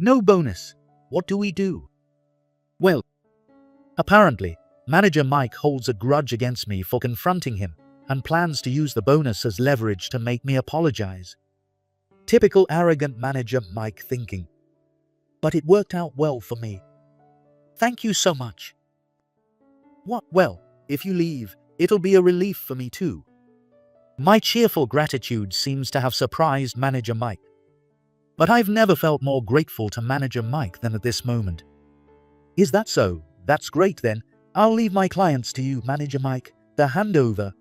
No bonus. What do we do? Well, apparently, Manager Mike holds a grudge against me for confronting him and plans to use the bonus as leverage to make me apologize. Typical arrogant Manager Mike thinking. But it worked out well for me. Thank you so much. What? Well, if you leave, it'll be a relief for me too. My cheerful gratitude seems to have surprised Manager Mike. But I've never felt more grateful to Manager Mike than at this moment. Is that so? That's great then. I'll leave my clients to you, Manager Mike. The handover.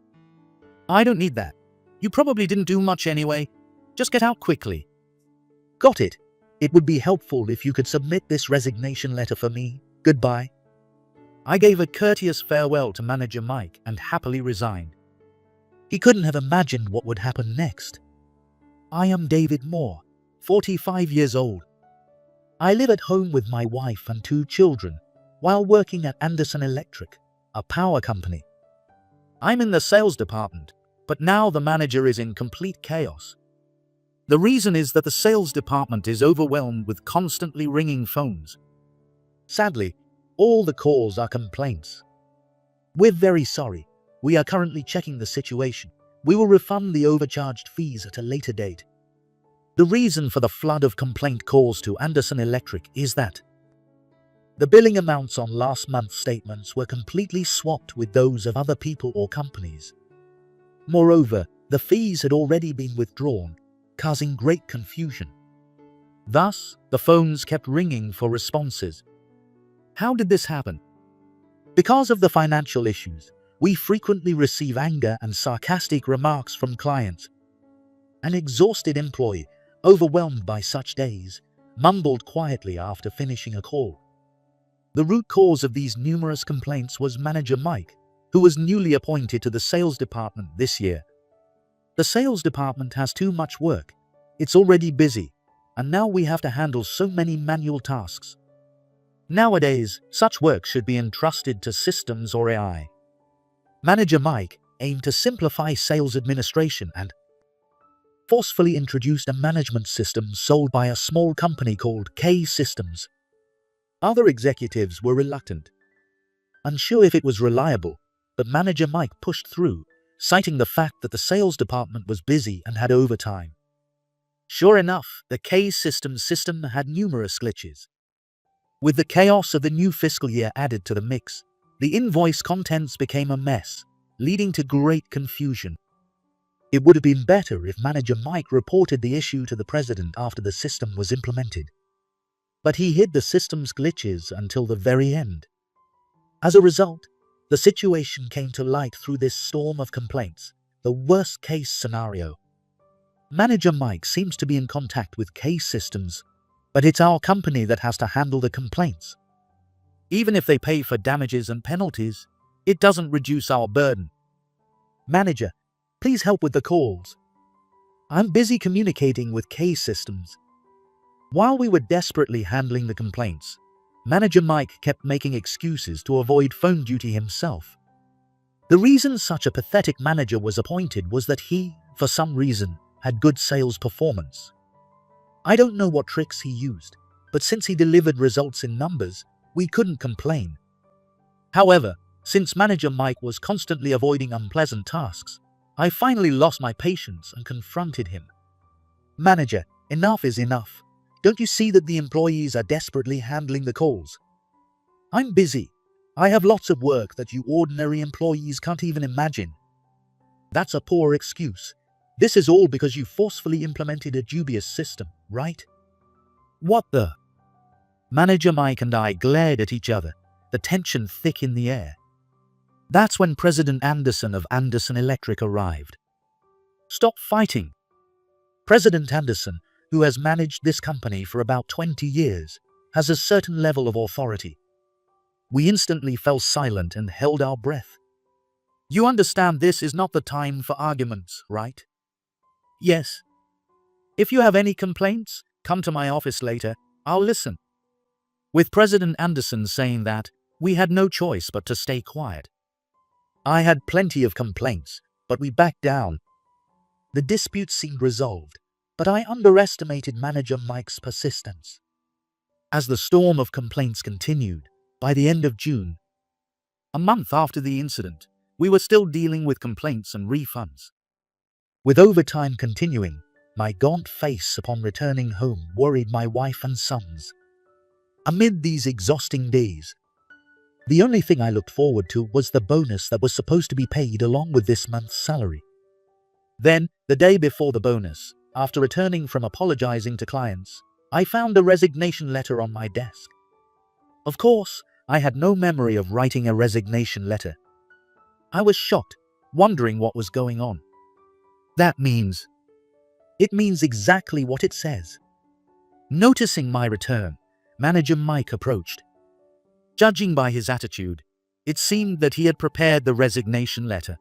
I don't need that. You probably didn't do much anyway. Just get out quickly. Got it. It would be helpful if you could submit this resignation letter for me. Goodbye. I gave a courteous farewell to Manager Mike and happily resigned. He couldn't have imagined what would happen next. I am David Moore, 45 years old. I live at home with my wife and 2 children while working at Anderson Electric, a power company. I'm in the sales department, but now the manager is in complete chaos. The reason is that the sales department is overwhelmed with constantly ringing phones. Sadly, all the calls are complaints. We're very sorry. We are currently checking the situation. We will refund the overcharged fees at a later date. The reason for the flood of complaint calls to Anderson Electric is that the billing amounts on last month's statements were completely swapped with those of other people or companies. Moreover, the fees had already been withdrawn, causing great confusion. Thus, the phones kept ringing for responses. How did this happen? Because of the financial issues, we frequently receive anger and sarcastic remarks from clients. An exhausted employee, overwhelmed by such days, mumbled quietly after finishing a call. The root cause of these numerous complaints was Manager Mike, who was newly appointed to the sales department this year. The sales department has too much work. It's already busy, and now we have to handle so many manual tasks. Nowadays, such work should be entrusted to systems or AI. Manager Mike aimed to simplify sales administration and forcefully introduced a management system sold by a small company called K Systems. Other executives were reluctant, unsure if it was reliable, but Manager Mike pushed through, citing the fact that the sales department was busy and had overtime. Sure enough, the K Systems system had numerous glitches. With the chaos of the new fiscal year added to the mix, the invoice contents became a mess, leading to great confusion. It would have been better if Manager Mike reported the issue to the president after the system was implemented. But he hid the system's glitches until the very end. As a result, the situation came to light through this storm of complaints, the worst-case scenario. Manager Mike seems to be in contact with K Systems, but it's our company that has to handle the complaints. Even if they pay for damages and penalties, it doesn't reduce our burden. Manager, please help with the calls. I'm busy communicating with K Systems. While we were desperately handling the complaints, Manager Mike kept making excuses to avoid phone duty himself. The reason such a pathetic manager was appointed was that he, for some reason, had good sales performance. I don't know what tricks he used, but since he delivered results in numbers, we couldn't complain. However, since Manager Mike was constantly avoiding unpleasant tasks, I finally lost my patience and confronted him. Manager, enough is enough. Don't you see that the employees are desperately handling the calls? I'm busy. I have lots of work that you ordinary employees can't even imagine. That's a poor excuse. This is all because you forcefully implemented a dubious system, right? What the? Manager Mike and I glared at each other, the tension thick in the air. That's when President Anderson of Anderson Electric arrived. Stop fighting. President Anderson, who has managed this company for about 20 years, has a certain level of authority. We instantly fell silent and held our breath. You understand this is not the time for arguments, right? Yes. If you have any complaints, come to my office later. I'll listen. With President Anderson saying that, we had no choice but to stay quiet. I had plenty of complaints, but we backed down. The dispute seemed resolved, but I underestimated Manager Mike's persistence. As the storm of complaints continued, by the end of June, a month after the incident, we were still dealing with complaints and refunds. With overtime continuing, my gaunt face upon returning home worried my wife and sons. Amid these exhausting days, the only thing I looked forward to was the bonus that was supposed to be paid along with this month's salary. Then, the day before the bonus, after returning from apologizing to clients, I found a resignation letter on my desk. Of course, I had no memory of writing a resignation letter. I was shocked, wondering what was going on. It means exactly what it says. Noticing my return, Manager Mike approached. Judging by his attitude, it seemed that he had prepared the resignation letter.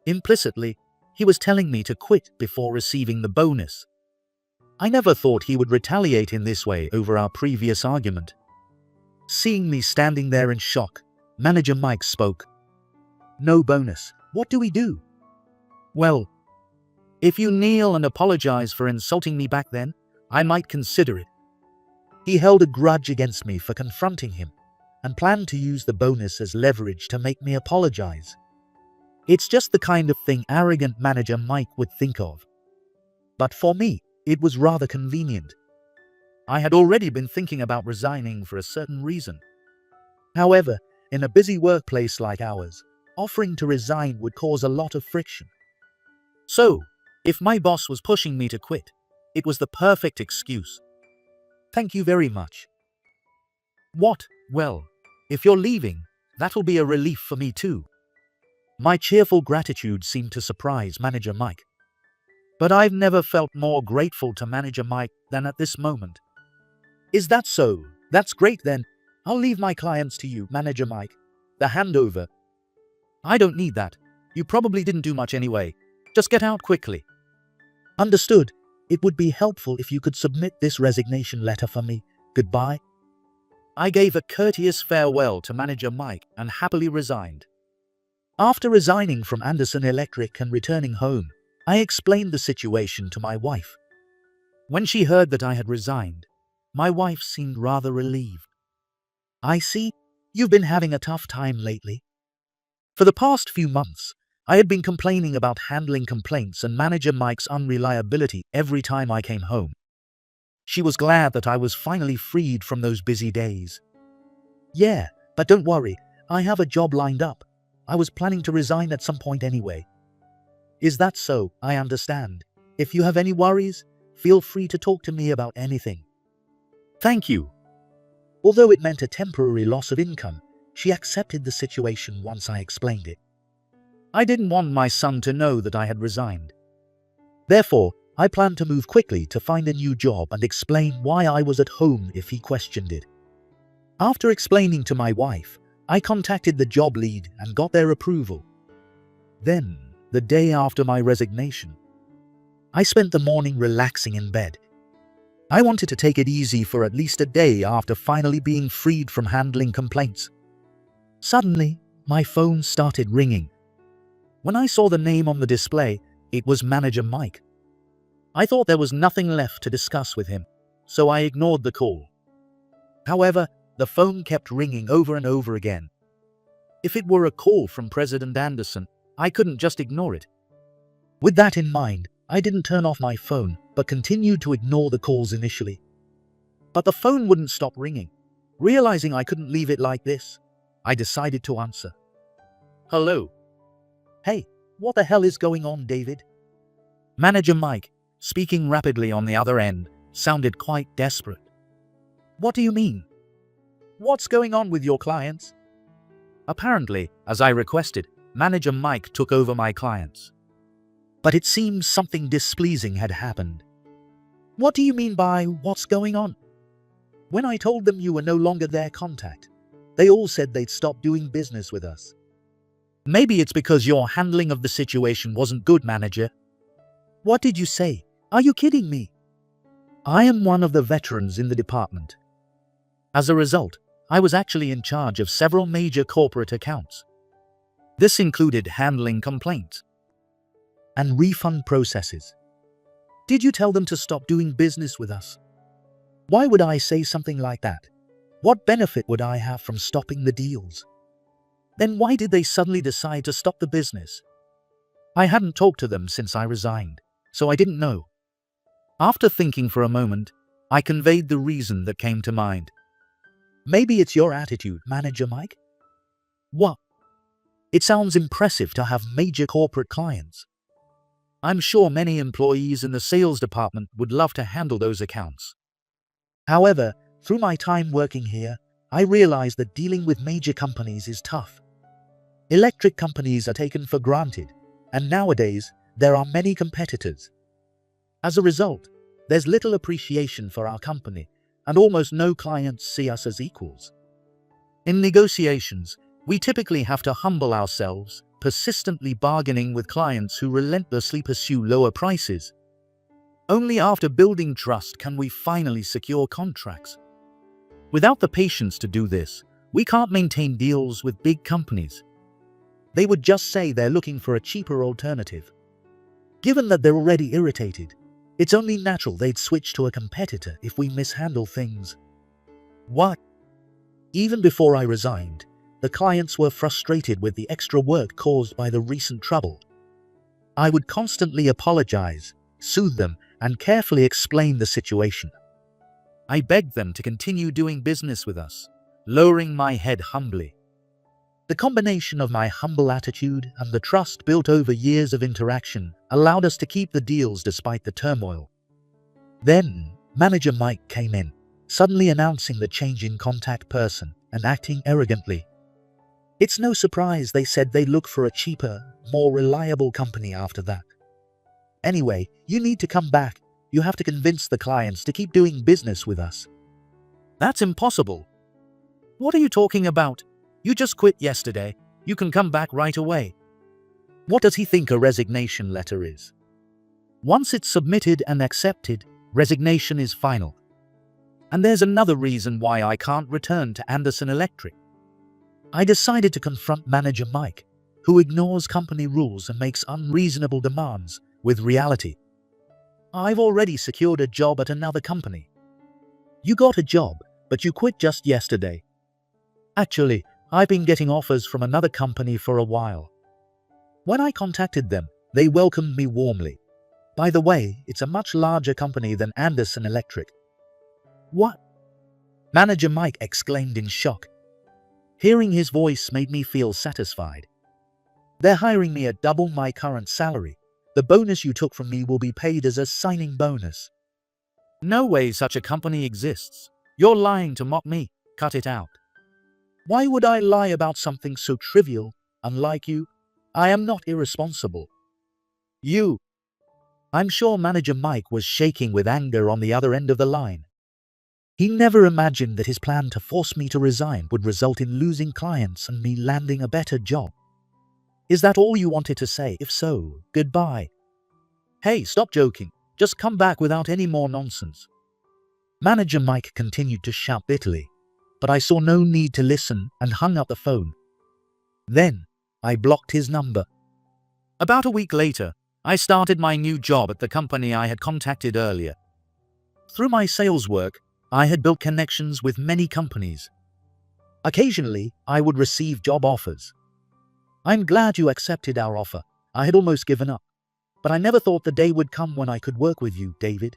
Implicitly, he was telling me to quit before receiving the bonus. I never thought he would retaliate in this way over our previous argument. Seeing me standing there in shock, Manager Mike spoke. "No bonus. What do we do?" "Well, if you kneel and apologize for insulting me back then, I might consider it." He held a grudge against me for confronting him and planned to use the bonus as leverage to make me apologize. It's just the kind of thing arrogant Manager Mike would think of. But for me, it was rather convenient. I had already been thinking about resigning for a certain reason. However, in a busy workplace like ours, offering to resign would cause a lot of friction. So, if my boss was pushing me to quit, it was the perfect excuse. "Thank you very much." "What? Well, if you're leaving, that'll be a relief for me too." My cheerful gratitude seemed to surprise Manager Mike. But I've never felt more grateful to Manager Mike than at this moment. "Is that so? That's great then. I'll leave my clients to you, Manager Mike. The handover." "I don't need that. You probably didn't do much anyway. Just get out quickly." "Understood. It would be helpful if you could submit this resignation letter for me. Goodbye." I gave a courteous farewell to Manager Mike and happily resigned. After resigning from Anderson Electric and returning home, I explained the situation to my wife. When she heard that I had resigned, my wife seemed rather relieved. "I see, you've been having a tough time lately." For the past few months, I had been complaining about handling complaints and Manager Mike's unreliability every time I came home. She was glad that I was finally freed from those busy days. "Yeah, but don't worry, I have a job lined up. I was planning to resign at some point anyway." "Is that so? I understand. If you have any worries, feel free to talk to me about anything." "Thank you." Although it meant a temporary loss of income, she accepted the situation once I explained it. I didn't want my son to know that I had resigned. Therefore, I planned to move quickly to find a new job and explain why I was at home if he questioned it. After explaining to my wife, I contacted the job lead and got their approval. Then, the day after my resignation, I spent the morning relaxing in bed. I wanted to take it easy for at least a day after finally being freed from handling complaints. Suddenly, my phone started ringing. When I saw the name on the display, it was Manager Mike. I thought there was nothing left to discuss with him, so I ignored the call. However, the phone kept ringing over and over again. If it were a call from President Anderson, I couldn't just ignore it. With that in mind, I didn't turn off my phone, but continued to ignore the calls initially. But the phone wouldn't stop ringing. Realizing I couldn't leave it like this, I decided to answer. "Hello." "Hey, what the hell is going on, David?" Manager Mike, speaking rapidly on the other end, sounded quite desperate. "What do you mean? What's going on with your clients?" Apparently, as I requested, Manager Mike took over my clients. But it seems something displeasing had happened. "What do you mean by what's going on?" "When I told them you were no longer their contact, they all said they'd stop doing business with us." "Maybe it's because your handling of the situation wasn't good, manager." "What did you say? Are you kidding me?" "I am one of the veterans in the department. As a result, I was actually in charge of several major corporate accounts. This included handling complaints and refund processes." "Did you tell them to stop doing business with us?" Why would I say something like that? What benefit would I have from stopping the deals? Then why did they suddenly decide to stop the business? I hadn't talked to them since I resigned, so I didn't know. After thinking for a moment, I conveyed the reason that came to mind. Maybe it's your attitude, Manager Mike? What? It sounds impressive to have major corporate clients. I'm sure many employees in the sales department would love to handle those accounts. However, through my time working here, I realized that dealing with major companies is tough. Electric companies are taken for granted, and nowadays, there are many competitors. As a result, there's little appreciation for our company, and almost no clients see us as equals. In negotiations, we typically have to humble ourselves, persistently bargaining with clients who relentlessly pursue lower prices. Only after building trust can we finally secure contracts. Without the patience to do this, we can't maintain deals with big companies. They would just say they're looking for a cheaper alternative. Given that they're already irritated, it's only natural they'd switch to a competitor if we mishandle things. What? Even before I resigned, the clients were frustrated with the extra work caused by the recent trouble. I would constantly apologize, soothe them, and carefully explain the situation. I begged them to continue doing business with us, lowering my head humbly. The combination of my humble attitude and the trust built over years of interaction allowed us to keep the deals despite the turmoil. Then, Manager Mike came in, suddenly announcing the change in contact person and acting arrogantly. It's no surprise they said they'd look for a cheaper, more reliable company after that. Anyway, you need to come back. You have to convince the clients to keep doing business with us. That's impossible. What are you talking about? You just quit yesterday. You can come back right away. What does he think a resignation letter is? Once it's submitted and accepted, resignation is final. And there's another reason why I can't return to Anderson Electric. I decided to confront Manager Mike, who ignores company rules and makes unreasonable demands, with reality. I've already secured a job at another company. You got a job, but you quit just yesterday. Actually, I've been getting offers from another company for a while. When I contacted them, they welcomed me warmly. By the way, it's a much larger company than Anderson Electric. What? Manager Mike exclaimed in shock. Hearing his voice made me feel satisfied. They're hiring me at double my current salary. The bonus you took from me will be paid as a signing bonus. No way such a company exists. You're lying to mock me. Cut it out. Why would I lie about something so trivial? Unlike you, I am not irresponsible. You. I'm sure Manager Mike was shaking with anger on the other end of the line. He never imagined that his plan to force me to resign would result in losing clients and me landing a better job. Is that all you wanted to say? If so, goodbye. Hey, stop joking. Just come back without any more nonsense. Manager Mike continued to shout bitterly, but I saw no need to listen and hung up the phone. Then, I blocked his number. About a week later, I started my new job at the company I had contacted earlier. Through my sales work, I had built connections with many companies. Occasionally, I would receive job offers. I'm glad you accepted our offer. I had almost given up. But I never thought the day would come when I could work with you, David.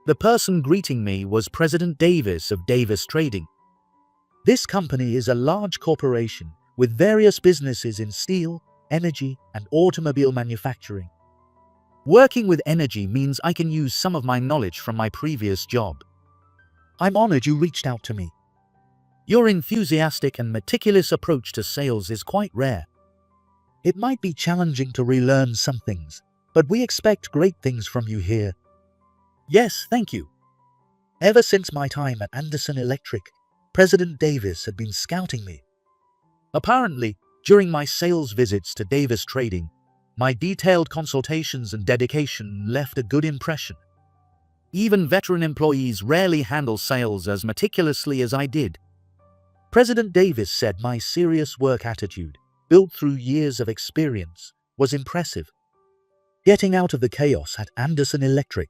The person greeting me was President Davis of Davis Trading. This company is a large corporation with various businesses in steel, energy, and automobile manufacturing. Working with energy means I can use some of my knowledge from my previous job. I'm honored you reached out to me. Your enthusiastic and meticulous approach to sales is quite rare. It might be challenging to relearn some things, but we expect great things from you here. Yes, thank you. Ever since my time at Anderson Electric, President Davis had been scouting me. Apparently, during my sales visits to Davis Trading, my detailed consultations and dedication left a good impression. Even veteran employees rarely handle sales as meticulously as I did. President Davis said my serious work attitude, built through years of experience, was impressive. Getting out of the chaos at Anderson Electric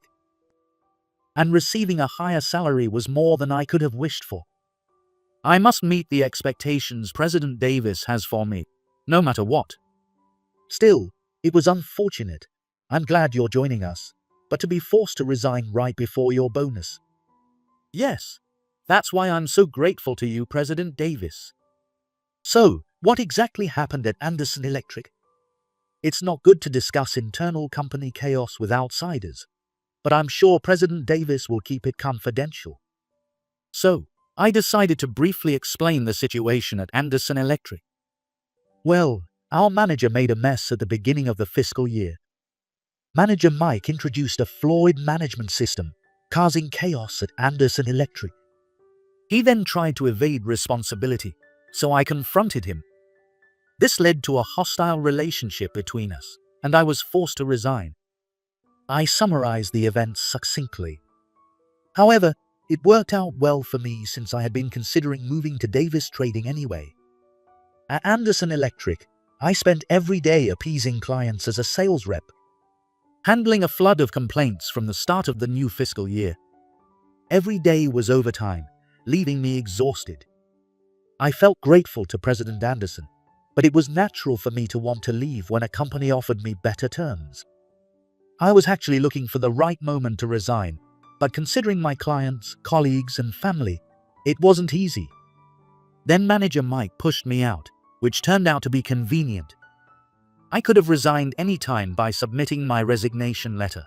and receiving a higher salary was more than I could have wished for. I must meet the expectations President Davis has for me, no matter what. Still, it was unfortunate. I'm glad you're joining us, but to be forced to resign right before your bonus. Yes, that's why I'm so grateful to you, President Davis. So, what exactly happened at Anderson Electric? It's not good to discuss internal company chaos with outsiders, but I'm sure President Davis will keep it confidential. So, I decided to briefly explain the situation at Anderson Electric. Well, our manager made a mess at the beginning of the fiscal year. Manager Mike introduced a flawed management system, causing chaos at Anderson Electric. He then tried to evade responsibility, so I confronted him. This led to a hostile relationship between us, and I was forced to resign. I summarized the events succinctly. However, it worked out well for me since I had been considering moving to Davis Trading anyway. At Anderson Electric, I spent every day appeasing clients as a sales rep, handling a flood of complaints from the start of the new fiscal year. Every day was overtime, leaving me exhausted. I felt grateful to President Anderson, but it was natural for me to want to leave when a company offered me better terms. I was actually looking for the right moment to resign, but considering my clients, colleagues, and family, it wasn't easy. Then Manager Mike pushed me out, which turned out to be convenient. I could have resigned any time by submitting my resignation letter,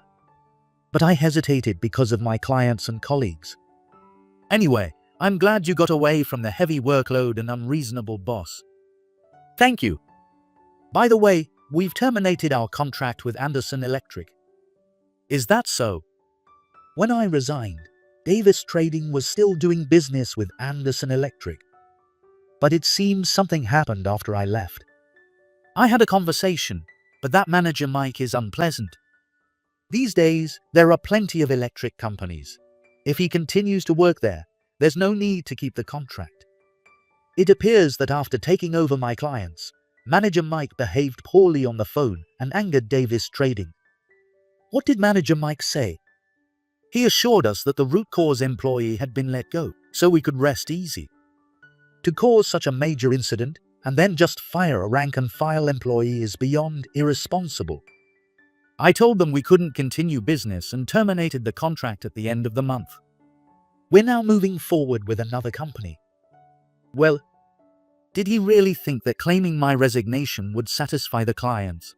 but I hesitated because of my clients and colleagues. Anyway, I'm glad you got away from the heavy workload and unreasonable boss. Thank you. By the way, we've terminated our contract with Anderson Electric. Is that so? When I resigned, Davis Trading was still doing business with Anderson Electric. But it seems something happened after I left. I had a conversation, but that Manager Mike is unpleasant. These days, there are plenty of electric companies. If he continues to work there, there's no need to keep the contract. It appears that after taking over my clients, Manager Mike behaved poorly on the phone and angered Davis Trading. What did Manager Mike say? He assured us that the root cause employee had been let go, so we could rest easy. To cause such a major incident and then just fire a rank-and-file employee is beyond irresponsible. I told them we couldn't continue business and terminated the contract at the end of the month. We're now moving forward with another company. Well, did he really think that claiming my resignation would satisfy the clients?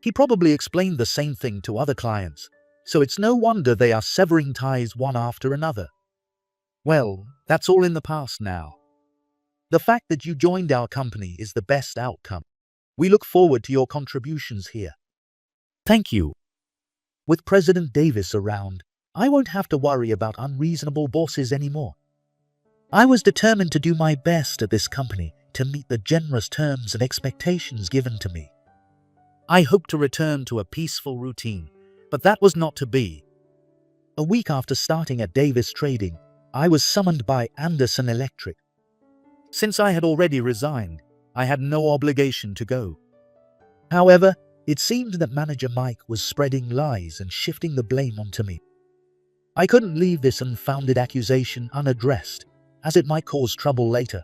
He probably explained the same thing to other clients, so it's no wonder they are severing ties one after another. Well, that's all in the past now. The fact that you joined our company is the best outcome. We look forward to your contributions here. Thank you. With President Davis around, I won't have to worry about unreasonable bosses anymore. I was determined to do my best at this company to meet the generous terms and expectations given to me. I hoped to return to a peaceful routine, but that was not to be. A week after starting at Davis Trading, I was summoned by Anderson Electric. Since I had already resigned, I had no obligation to go. However, it seemed that Manager Mike was spreading lies and shifting the blame onto me. I couldn't leave this unfounded accusation unaddressed, as it might cause trouble later.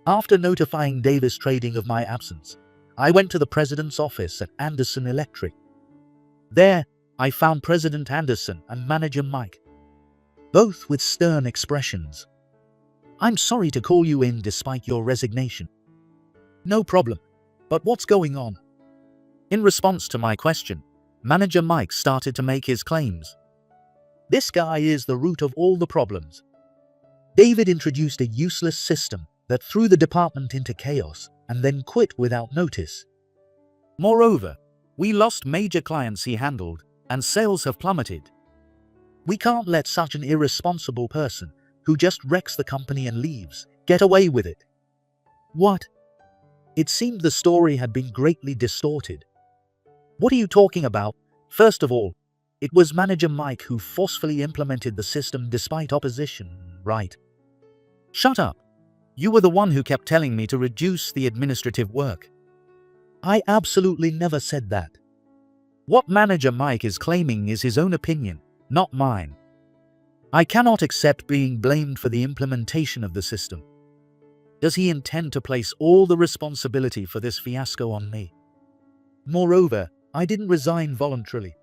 After notifying Davis Trading of my absence, I went to the president's office at Anderson Electric. There, I found President Anderson and Manager Mike, both with stern expressions. I'm sorry to call you in despite your resignation. No problem, but what's going on? In response to my question, Manager Mike started to make his claims. This guy is the root of all the problems. David introduced a useless system that threw the department into chaos and then quit without notice. Moreover, we lost major clients he handled, and sales have plummeted. We can't let such an irresponsible person, who just wrecks the company and leaves, get away with it. What? It seemed the story had been greatly distorted. What are you talking about? First of all, it was Manager Mike who forcefully implemented the system despite opposition, right? Shut up. You were the one who kept telling me to reduce the administrative work. I absolutely never said that. What Manager Mike is claiming is his own opinion, not mine. I cannot accept being blamed for the implementation of the system. Does he intend to place all the responsibility for this fiasco on me? Moreover, I didn't resign voluntarily.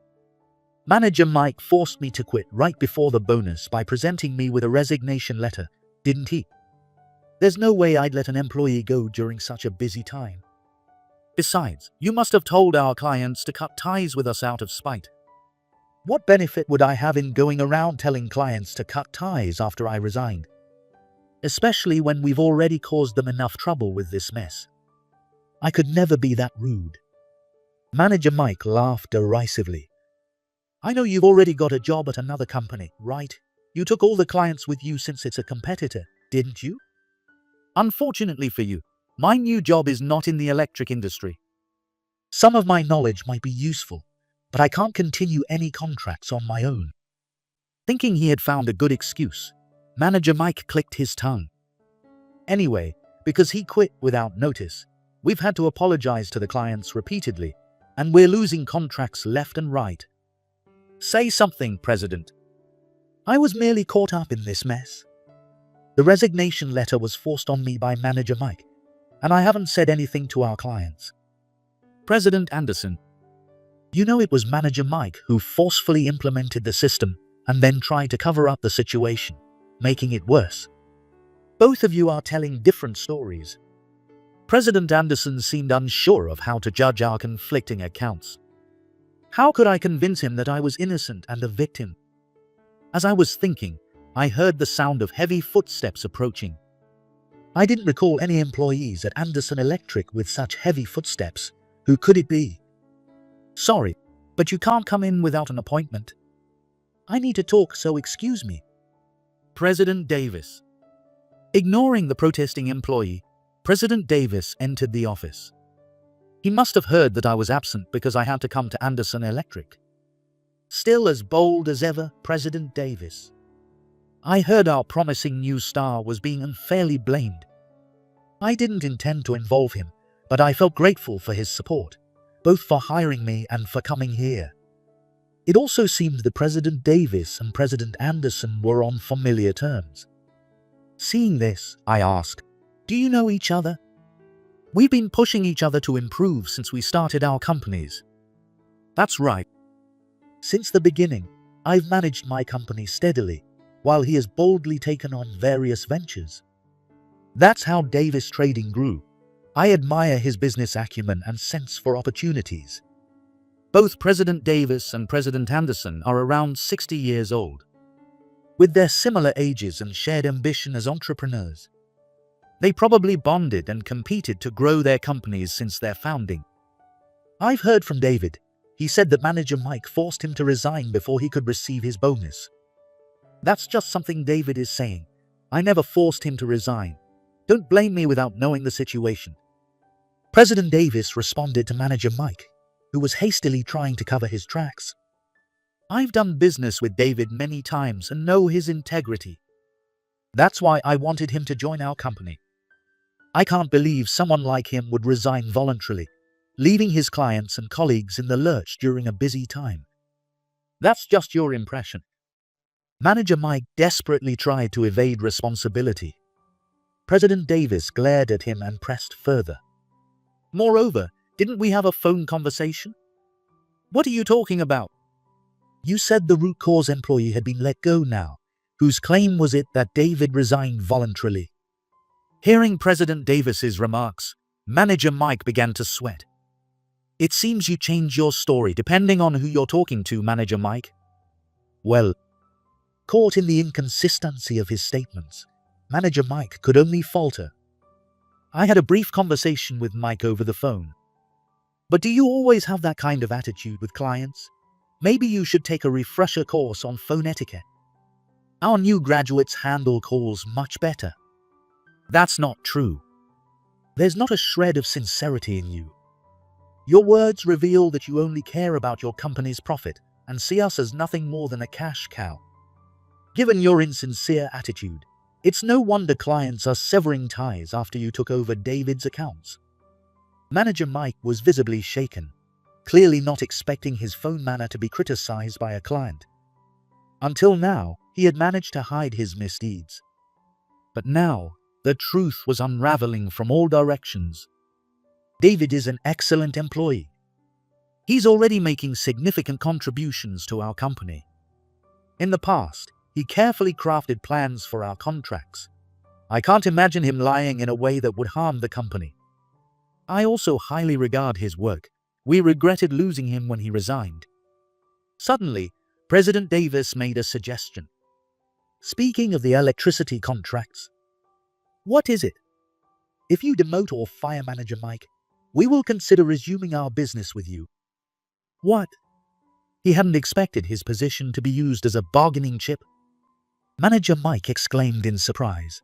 Manager Mike forced me to quit right before the bonus by presenting me with a resignation letter, didn't he? There's no way I'd let an employee go during such a busy time. Besides, you must have told our clients to cut ties with us out of spite. What benefit would I have in going around telling clients to cut ties after I resigned? Especially when we've already caused them enough trouble with this mess. I could never be that rude. Manager Mike laughed derisively. I know you've already got a job at another company, right? You took all the clients with you since it's a competitor, didn't you? Unfortunately for you, my new job is not in the electric industry. Some of my knowledge might be useful, but I can't continue any contracts on my own. Thinking he had found a good excuse, Manager Mike clicked his tongue. Anyway, because he quit without notice, we've had to apologize to the clients repeatedly, and we're losing contracts left and right. Say something, President. I was merely caught up in this mess. The resignation letter was forced on me by Manager Mike, and I haven't said anything to our clients. President Anderson, you know it was Manager Mike who forcefully implemented the system and then tried to cover up the situation, making it worse. Both of you are telling different stories. President Anderson seemed unsure of how to judge our conflicting accounts. How could I convince him that I was innocent and a victim? As I was thinking, I heard the sound of heavy footsteps approaching. I didn't recall any employees at Anderson Electric with such heavy footsteps. Who could it be? Sorry, but you can't come in without an appointment. I need to talk, so excuse me. President Davis. Ignoring the protesting employee, President Davis entered the office. He must have heard that I was absent because I had to come to Anderson Electric. Still as bold as ever, President Davis. I heard our promising new star was being unfairly blamed. I didn't intend to involve him, but I felt grateful for his support, both for hiring me and for coming here. It also seemed that President Davis and President Anderson were on familiar terms. Seeing this, I asked, do you know each other? We've been pushing each other to improve since we started our companies. That's right. Since the beginning, I've managed my company steadily, while he has boldly taken on various ventures. That's how Davis Trading grew. I admire his business acumen and sense for opportunities. Both President Davis and President Anderson are around 60 years old. With their similar ages and shared ambition as entrepreneurs, they probably bonded and competed to grow their companies since their founding. I've heard from David. He said that Manager Mike forced him to resign before he could receive his bonus. That's just something David is saying. I never forced him to resign. Don't blame me without knowing the situation. President Davis responded to Manager Mike, who was hastily trying to cover his tracks. I've done business with David many times and know his integrity. That's why I wanted him to join our company. I can't believe someone like him would resign voluntarily, leaving his clients and colleagues in the lurch during a busy time. That's just your impression. Manager Mike desperately tried to evade responsibility. President Davis glared at him and pressed further. Moreover, didn't we have a phone conversation? What are you talking about? You said the root cause employee had been let go now, whose claim was it that David resigned voluntarily. Hearing President Davis's remarks, Manager Mike began to sweat. It seems you change your story depending on who you're talking to, Manager Mike. Well, caught in the inconsistency of his statements, Manager Mike could only falter. I had a brief conversation with Mike over the phone. But do you always have that kind of attitude with clients? Maybe you should take a refresher course on phone etiquette. Our new graduates handle calls much better. That's not true. There's not a shred of sincerity in you. Your words reveal that you only care about your company's profit and see us as nothing more than a cash cow. Given your insincere attitude, it's no wonder clients are severing ties after you took over David's accounts. Manager Mike was visibly shaken, clearly not expecting his phone manner to be criticized by a client. Until now, he had managed to hide his misdeeds. But now, the truth was unraveling from all directions. David is an excellent employee. He's already making significant contributions to our company. In the past, he carefully crafted plans for our contracts. I can't imagine him lying in a way that would harm the company. I also highly regard his work. We regretted losing him when he resigned. Suddenly, President Davis made a suggestion. Speaking of the electricity contracts, what is it? If you demote or fire Manager Mike, we will consider resuming our business with you. What? He hadn't expected his position to be used as a bargaining chip. Manager Mike exclaimed in surprise.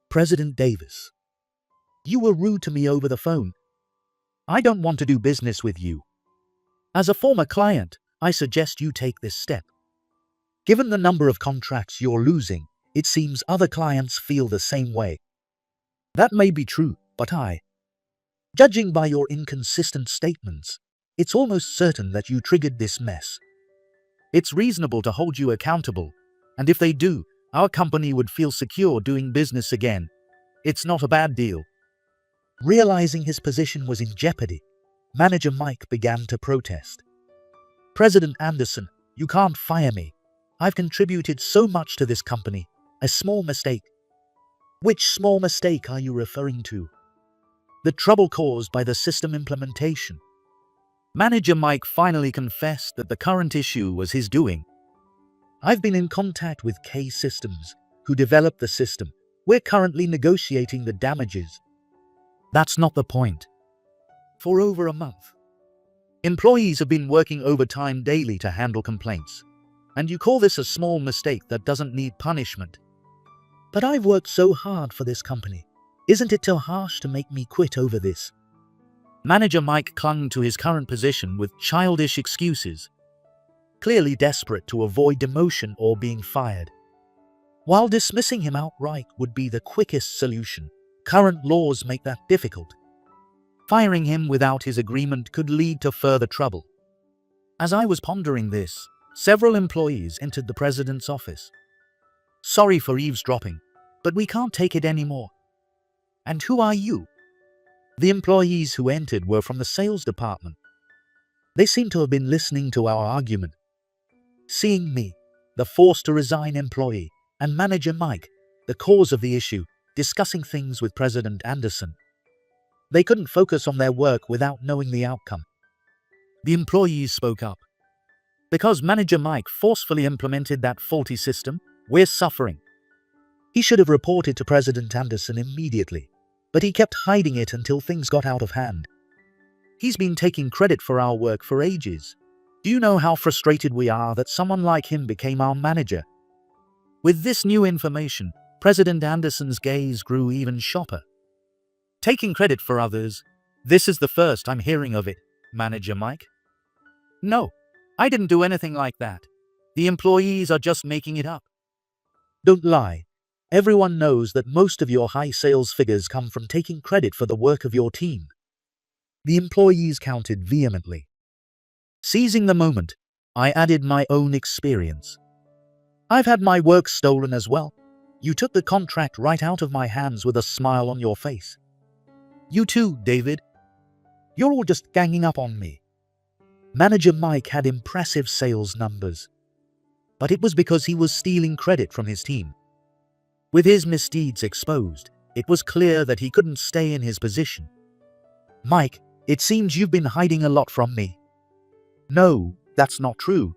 President Davis. You were rude to me over the phone. I don't want to do business with you. As a former client, I suggest you take this step. Given the number of contracts you're losing, it seems other clients feel the same way. That may be true, but judging by your inconsistent statements, it's almost certain that you triggered this mess. It's reasonable to hold you accountable, and if they do, our company would feel secure doing business again. It's not a bad deal. Realizing his position was in jeopardy, Manager Mike began to protest. President Anderson, you can't fire me. I've contributed so much to this company. A small mistake. Which small mistake are you referring to? The trouble caused by the system implementation. Manager Mike finally confessed that the current issue was his doing. I've been in contact with K Systems, who developed the system. We're currently negotiating the damages. That's not the point. For over a month, employees have been working overtime daily to handle complaints. And you call this a small mistake that doesn't need punishment. But I've worked so hard for this company. Isn't it too harsh to make me quit over this? Manager Mike clung to his current position with childish excuses, clearly desperate to avoid demotion or being fired. While dismissing him outright would be the quickest solution, current laws make that difficult. Firing him without his agreement could lead to further trouble. As I was pondering this, several employees entered the president's office. Sorry for eavesdropping, but we can't take it anymore. And who are you? The employees who entered were from the sales department. They seemed to have been listening to our argument. Seeing me, the forced to resign employee, and Manager Mike, the cause of the issue, discussing things with President Anderson, they couldn't focus on their work without knowing the outcome. The employees spoke up. Because Manager Mike forcefully implemented that faulty system, we're suffering. He should have reported to President Anderson immediately, but he kept hiding it until things got out of hand. He's been taking credit for our work for ages. Do you know how frustrated we are that someone like him became our manager? With this new information, President Anderson's gaze grew even sharper. Taking credit for others? This is the first I'm hearing of it, Manager Mike. No, I didn't do anything like that. The employees are just making it up. Don't lie. Everyone knows that most of your high sales figures come from taking credit for the work of your team. The employees countered vehemently. Seizing the moment, I added my own experience. I've had my work stolen as well. You took the contract right out of my hands with a smile on your face. You too, David. You're all just ganging up on me. Manager Mike had impressive sales numbers, but it was because he was stealing credit from his team. With his misdeeds exposed, it was clear that he couldn't stay in his position. Mike, it seems you've been hiding a lot from me. No, that's not true.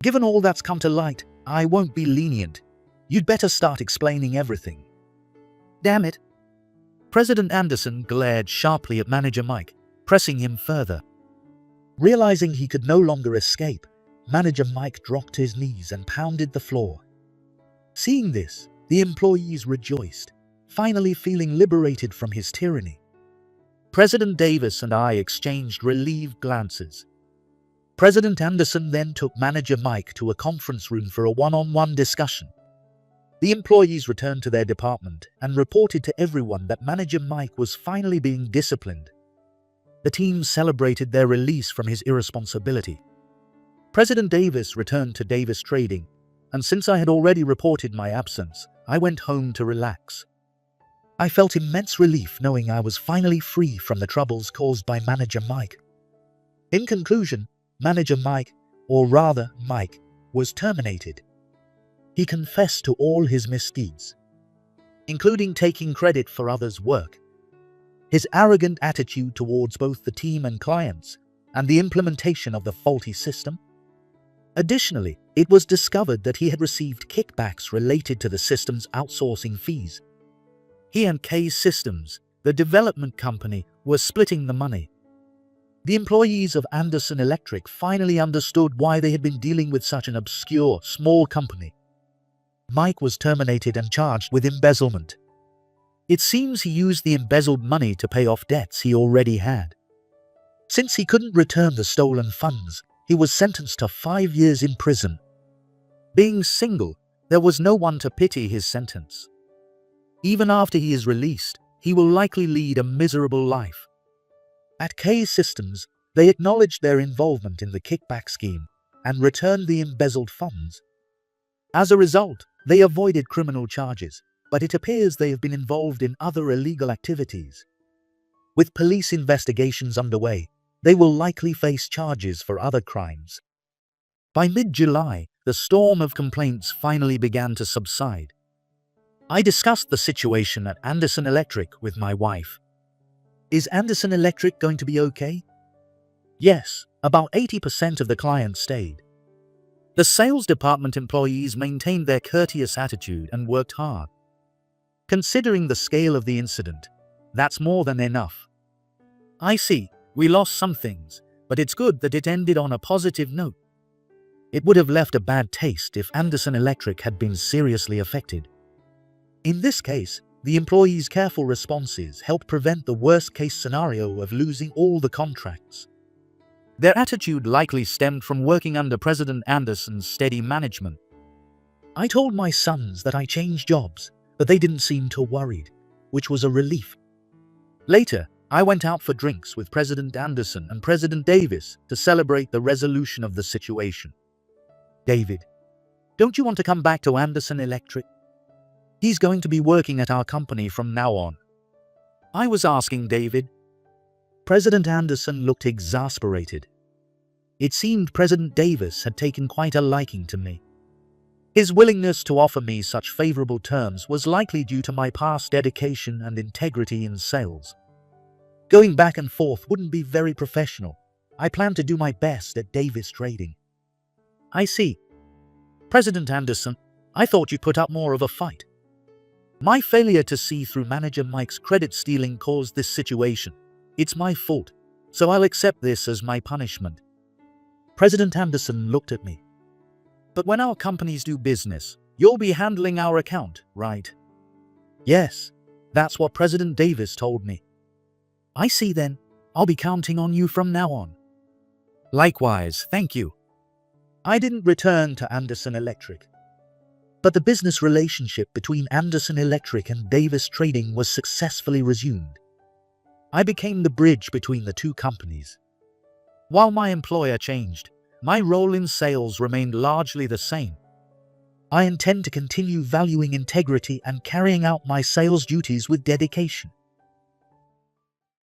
Given all that's come to light, I won't be lenient. You'd better start explaining everything. Damn it. President Anderson glared sharply at Manager Mike, pressing him further. Realizing he could no longer escape, Manager Mike dropped to his knees and pounded the floor. Seeing this, the employees rejoiced, finally feeling liberated from his tyranny. President Davis and I exchanged relieved glances. President Anderson then took Manager Mike to a conference room for a one-on-one discussion. The employees returned to their department and reported to everyone that Manager Mike was finally being disciplined. The team celebrated their release from his irresponsibility. President Davis returned to Davis Trading, and since I had already reported my absence, I went home to relax. I felt immense relief knowing I was finally free from the troubles caused by Manager Mike. In conclusion, Manager Mike, or rather Mike, was terminated. He confessed to all his misdeeds, including taking credit for others' work, his arrogant attitude towards both the team and clients, and the implementation of the faulty system. Additionally, it was discovered that he had received kickbacks related to the system's outsourcing fees. He and K Systems, the development company, were splitting the money. The employees of Anderson Electric finally understood why they had been dealing with such an obscure, small company. Mike was terminated and charged with embezzlement. It seems he used the embezzled money to pay off debts he already had. Since he couldn't return the stolen funds, he was sentenced to 5 years in prison. Being single, there was no one to pity his sentence. Even after he is released, he will likely lead a miserable life. At K Systems, they acknowledged their involvement in the kickback scheme and returned the embezzled funds. As a result, they avoided criminal charges, but it appears they have been involved in other illegal activities. With police investigations underway, they will likely face charges for other crimes. By mid-July, the storm of complaints finally began to subside. I discussed the situation at Anderson Electric with my wife. Is Anderson Electric going to be okay? Yes, about 80% of the clients stayed. The sales department employees maintained their courteous attitude and worked hard. Considering the scale of the incident, that's more than enough. I see, we lost some things, but it's good that it ended on a positive note. It would have left a bad taste if Anderson Electric had been seriously affected. In this case, the employees' careful responses helped prevent the worst-case scenario of losing all the contracts. Their attitude likely stemmed from working under President Anderson's steady management. I told my sons that I changed jobs, but they didn't seem too worried, which was a relief. Later, I went out for drinks with President Anderson and President Davis to celebrate the resolution of the situation. David, don't you want to come back to Anderson Electric? He's going to be working at our company from now on. I was asking David. President Anderson looked exasperated. It seemed President Davis had taken quite a liking to me. His willingness to offer me such favorable terms was likely due to my past dedication and integrity in sales. Going back and forth wouldn't be very professional. I plan to do my best at Davis Trading. I see. President Anderson, I thought you put up more of a fight. My failure to see through Manager Mike's credit stealing caused this situation. It's my fault, so I'll accept this as my punishment. President Anderson looked at me. But when our companies do business, you'll be handling our account, right? Yes, that's what President Davis told me. I see then. I'll be counting on you from now on. Likewise, thank you. I didn't return to Anderson Electric. But the business relationship between Anderson Electric and Davis Trading was successfully resumed. I became the bridge between the two companies. While my employer changed, my role in sales remained largely the same. I intend to continue valuing integrity and carrying out my sales duties with dedication.